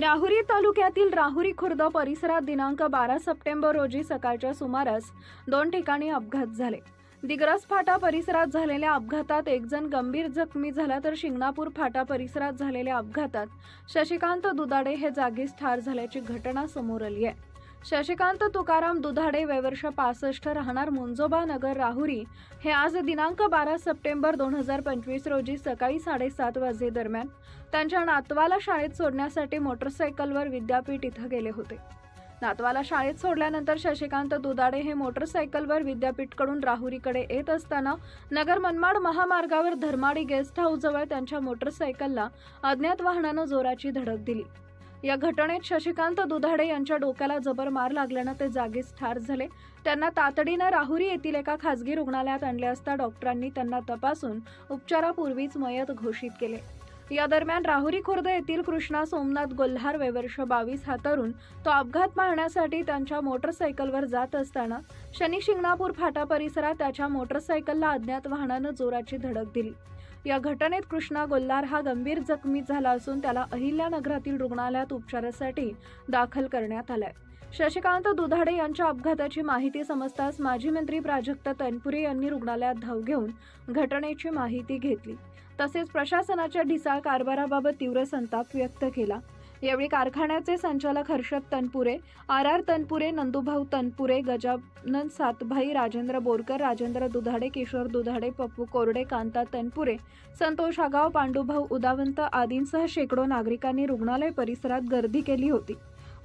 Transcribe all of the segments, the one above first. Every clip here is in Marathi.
राहुरी तालुक्यातील राहुरी खुर्द परिसरात दिनांक 12 सप्टेंबर रोजी सकाळच्या सुमारास 2 ठिकाणी अपघात झाले। दिग्रस फाटा परिसरात झालेल्या अपघातात एक जण गंभीर जखमी झाला, तर शिंगणापूर फाटा परिसरात झालेल्या अपघातात शशिकांत दुधाडे हे जागीच ठार झाल्याची घटना समोर आली आहे। शशिकांत तुकाराम दुधाडे वय वर्ष 65 राहणार मुंजोबा नगर राहुरी हे आज दिनांक 12 सप्टेंबर 2025 रोजी सकाळी 7:30 वाजे दरम्यान त्यांच्या नातवाला शाळेत सोडण्यासाठी मोटरसायकलवर विद्यापीठ इथं गेले होते। नातवाला शाळेत सोडल्यानंतर शशिकांत दुधाडे हे मोटरसायकलवर विद्यापीठकडून राहुरीकडे येत असताना नगर मनमाड महामार्गावर धर्माडी गेस्ट हाऊस जवळ त्यांच्या मोटरसायकलला अज्ञात वाहनानं जोराची धडक दिली। या घटनेत शशिकांत दुधाडे यांच्या डोक्याला जबर मार लागल्याने ते जागीच ठार झाले। त्यांना तातडीने राहुरी येथील एका खासगी रुग्णालयात आणले असता डॉक्टरांनी त्यांना तपासून उपचारापूर्वीच मयत घोषित केले। या दरम्यान राहुरी खुर्द येथील कृष्णा सोमनाथ गोल्हार वय वर्ष 22 हा तरुण तो अपघात पाहण्यासाठी त्यांच्या मोटरसायकलवर जात असताना शनी शिंगणापूर फाटा परिसरात त्याच्या मोटरसायकलला अज्ञात वाहनानं जोराची धडक दिली। या घटनेत कृष्णा गोल्हार हा गंभीर जखमी झाला असून त्याला अहिल्यानगरातील रुग्णालयात उपचारासाठी दाखल करण्यात आलाय। शशिकांत दुधाडे यांच्या अपघाताची माहिती समजताच माजी मंत्री प्राजक्त तनपुरे यांनी रुग्णालयात धाव घेऊन घटनेची माहिती घेतली। तसेच प्रशासनाच्या ढिसाळ कारभाराबाबत तीव्र संताप व्यक्त केला। यावेळी कारखान्याचे संचालक हर्षद तनपुरे, आर तनपुरे, नंदूभाऊ तनपुरे, गजानन सातभाई, राजेंद्र बोरकर, राजेंद्र दुधाडे, किशोर दुधाडे, पप्पू कोरडे, कांता तनपुरे, संतोष आगाव, पांडुभाऊ उदावंत आदींसह शेकडो नागरिकांनी रुग्णालय परिसरात गर्दी केली होती।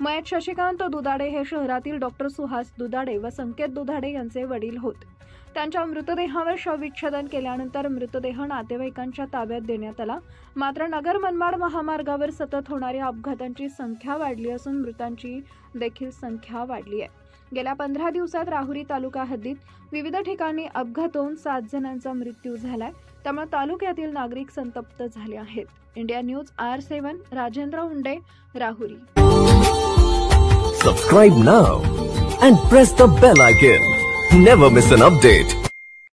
मयत शशिकांत दुधाडे हे शहरातील डॉक्टर सुहास दुधाडे व संकेत दुधाडे यांचे वडील होते। त्यांच्या मृतदेहावर शवविच्छेदन केल्यानंतर मृतदेह नातेवाईकांच्या ताब्यात देण्यात आला। मात्र नगर मनमाड महामार्गावर सतत होणाऱ्या अपघातांची संख्या वाढली असून मृतांची देखील संख्या वाढली आहे। गेल्या 15 दिवसात राहुरी तालुका हद्दीत विविध ठिकाणी अपघात होऊन 7 जणांचा मृत्यू झालाय। त्यामुळे तालुक्यातील नागरिक संतप्त झाले आहेत। India news R7 Rajendra Hunde, Rahuri. Subscribe now and press the bell icon. Never miss an update.